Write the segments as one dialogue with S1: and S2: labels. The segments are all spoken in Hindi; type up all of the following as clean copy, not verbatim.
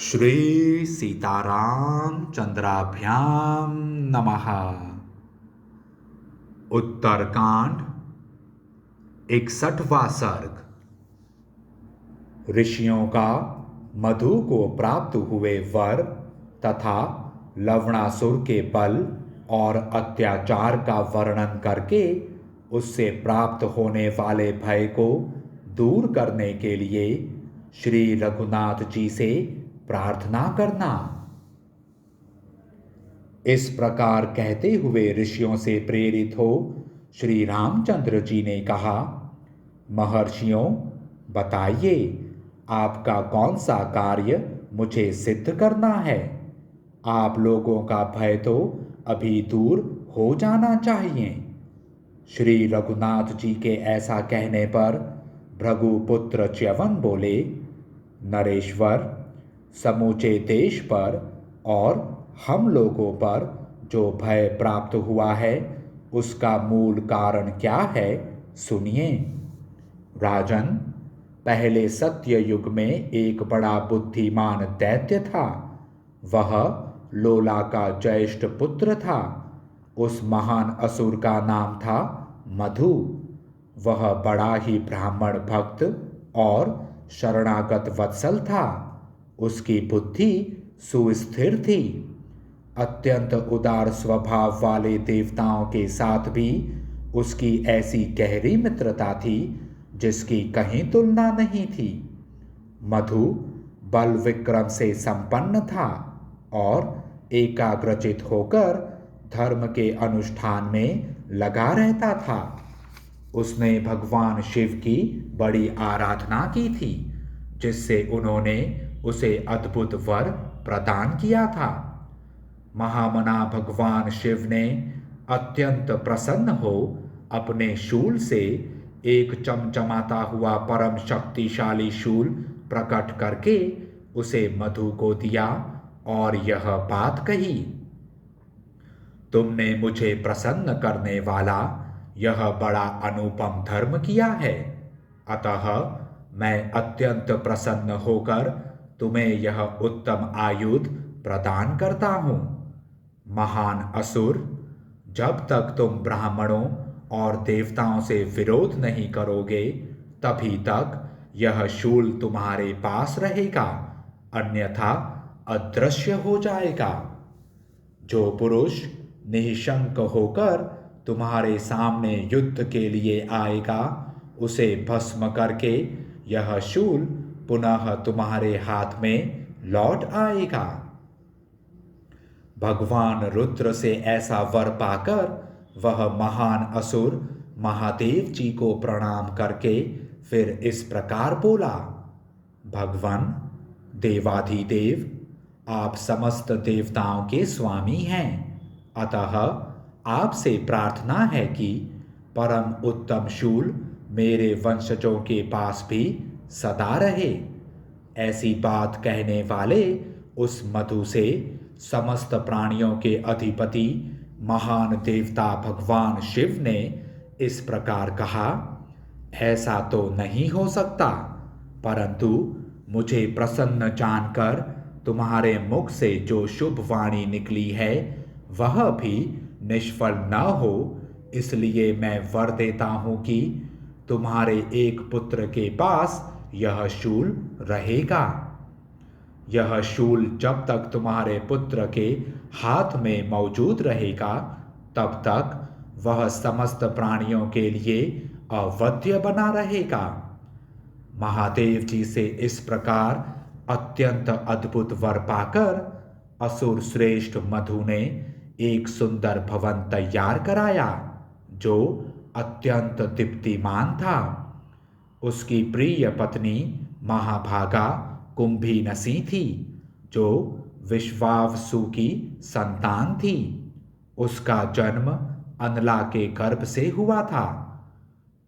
S1: श्री सीताराम चंद्राभ्याम नमः। उत्तरकांड 61वां सर्ग। ऋषियों का मधु को प्राप्त हुए वर तथा लवणासुर के बल और अत्याचार का वर्णन करके उससे प्राप्त होने वाले भय को दूर करने के लिए श्री रघुनाथ जी से प्रार्थना करना। इस प्रकार कहते हुए ऋषियों से प्रेरित हो श्री रामचंद्र जी ने कहा, महर्षियों, बताइए आपका कौन सा कार्य मुझे सिद्ध करना है। आप लोगों का भय तो अभी दूर हो जाना चाहिए। श्री रघुनाथ जी के ऐसा कहने पर भृगुपुत्र च्यवन बोले, नरेश्वर, समूचे देश पर और हम लोगों पर जो भय प्राप्त हुआ है उसका मूल कारण क्या है, सुनिए। राजन, पहले सत्य युग में एक बड़ा बुद्धिमान दैत्य था। वह लोला का ज्येष्ठ पुत्र था। उस महान असुर का नाम था मधु। वह बड़ा ही ब्राह्मण भक्त और शरणागत वत्सल था। उसकी बुद्धि सुस्थिर थी। अत्यंत उदार स्वभाव वाले देवताओं के साथ भी उसकी ऐसी गहरी मित्रता थी जिसकी कहीं तुलना नहीं थी। मधु बल विक्रम से संपन्न था और एकाग्रचित होकर धर्म के अनुष्ठान में लगा रहता था। उसने भगवान शिव की बड़ी आराधना की थी, जिससे उन्होंने उसे अद्भुत वर प्रदान किया था। महामना भगवान शिव ने अत्यंत प्रसन्न हो अपने शूल से एक चमचमाता हुआ परम शक्तिशाली शूल प्रकट करके उसे मधु को दिया और यह बात कही, तुमने मुझे प्रसन्न करने वाला यह बड़ा अनुपम धर्म किया है, अतः मैं अत्यंत प्रसन्न होकर तुम्हें यह उत्तम आयुध प्रदान करता हूँ। महान असुर, जब तक तुम ब्राह्मणों और देवताओं से विरोध नहीं करोगे तभी तक यह शूल तुम्हारे पास रहेगा, अन्यथा अदृश्य हो जाएगा। जो पुरुष निःशंक होकर तुम्हारे सामने युद्ध के लिए आएगा, उसे भस्म करके यह शूल पुनः तुम्हारे हाथ में लौट आएगा। भगवान रुद्र से ऐसा वर पाकर वह महान असुर महादेव जी को प्रणाम करके फिर इस प्रकार बोला, भगवान देवाधिदेव, आप समस्त देवताओं के स्वामी हैं, अतः आपसे प्रार्थना है कि परम उत्तम शूल मेरे वंशजों के पास भी सदा रहे। ऐसी बात कहने वाले उस मधु से समस्त प्राणियों के अधिपति महान देवता भगवान शिव ने इस प्रकार कहा, ऐसा तो नहीं हो सकता, परंतु मुझे प्रसन्न जानकर तुम्हारे मुख से जो शुभ वाणी निकली है वह भी निष्फल न हो, इसलिए मैं वर देता हूं कि तुम्हारे एक पुत्र के पास यह शूल रहेगा। यह शूल जब तक तुम्हारे पुत्र के हाथ में मौजूद रहेगा तब तक वह समस्त प्राणियों के लिए अवध्य बना रहेगा। महादेव जी से इस प्रकार अत्यंत अद्भुत वर पाकर असुर श्रेष्ठ मधु ने एक सुंदर भवन तैयार कराया जो अत्यंत दीप्तिमान था। उसकी प्रिय पत्नी महाभागा कुंभीनसी थी, जो विश्वावसु की संतान थी। उसका जन्म अनला के गर्भ से हुआ था।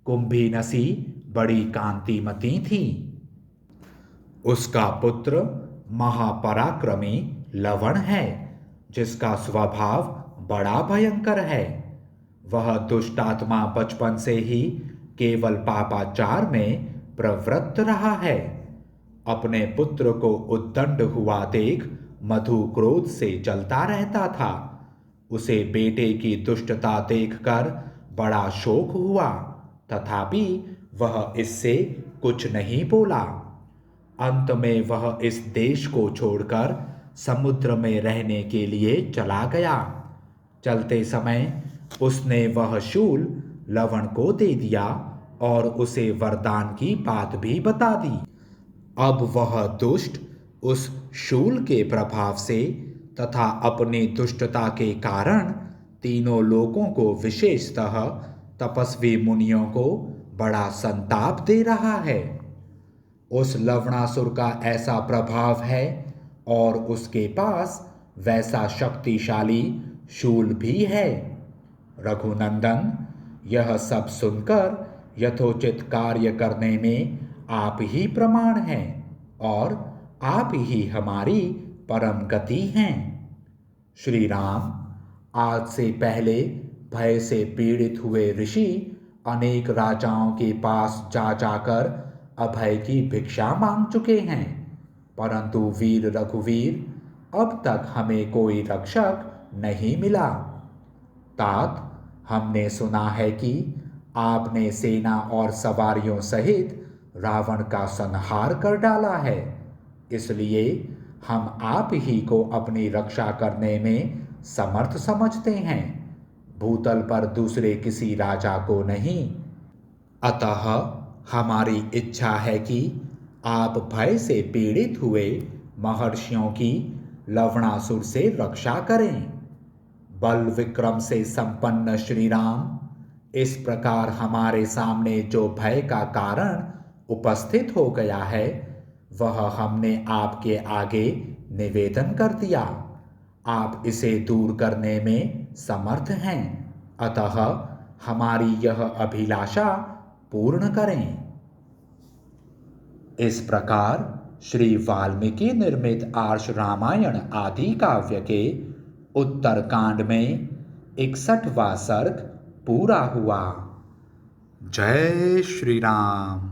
S1: कुंभीनसी बड़ी कांतिमती थी। उसका पुत्र महापराक्रमी लवण है, जिसका स्वभाव बड़ा भयंकर है। वह दुष्टात्मा बचपन से ही केवल पापाचार में प्रवृत्त रहा है। अपने पुत्र को उद्दंड हुआ देख मधु क्रोध से जलता रहता था। उसे बेटे की दुष्टता देखकर बड़ा शोक हुआ, तथापि वह इससे कुछ नहीं बोला। अंत में वह इस देश को छोड़कर समुद्र में रहने के लिए चला गया। चलते समय उसने वह शूल लवण को दे दिया और उसे वरदान की बात भी बता दी। अब वह दुष्ट उस शूल के प्रभाव से तथा अपनी दुष्टता के कारण तीनों लोगों को, विशेषतः तपस्वी मुनियों को, बड़ा संताप दे रहा है। उस लवणासुर का ऐसा प्रभाव है और उसके पास वैसा शक्तिशाली शूल भी है। रघुनंदन, यह सब सुनकर यथोचित कार्य करने में आप ही प्रमाण हैं और आप ही हमारी परम गति हैं। श्री राम, आज से पहले भय से पीड़ित हुए ऋषि अनेक राजाओं के पास जा जाकर अभय की भिक्षा मांग चुके हैं, परंतु वीर रघुवीर, अब तक हमें कोई रक्षक नहीं मिला। तात, हमने सुना है कि आपने सेना और सवारियों सहित रावण का संहार कर डाला है, इसलिए हम आप ही को अपनी रक्षा करने में समर्थ समझते हैं, भूतल पर दूसरे किसी राजा को नहीं। अतः हमारी इच्छा है कि आप भय से पीड़ित हुए महर्षियों की लवणासुर से रक्षा करें। बल विक्रम से संपन्न श्री राम, इस प्रकार हमारे सामने जो भय का कारण उपस्थित हो गया है, वह हमने आपके आगे निवेदन कर दिया। आप इसे दूर करने में समर्थ हैं, अतः हमारी यह अभिलाषा पूर्ण करें। इस प्रकार श्री वाल्मीकि निर्मित आर्ष रामायण आदि काव्य के उत्तरकांड में 61वां सर्ग पूरा हुआ। जय श्री राम।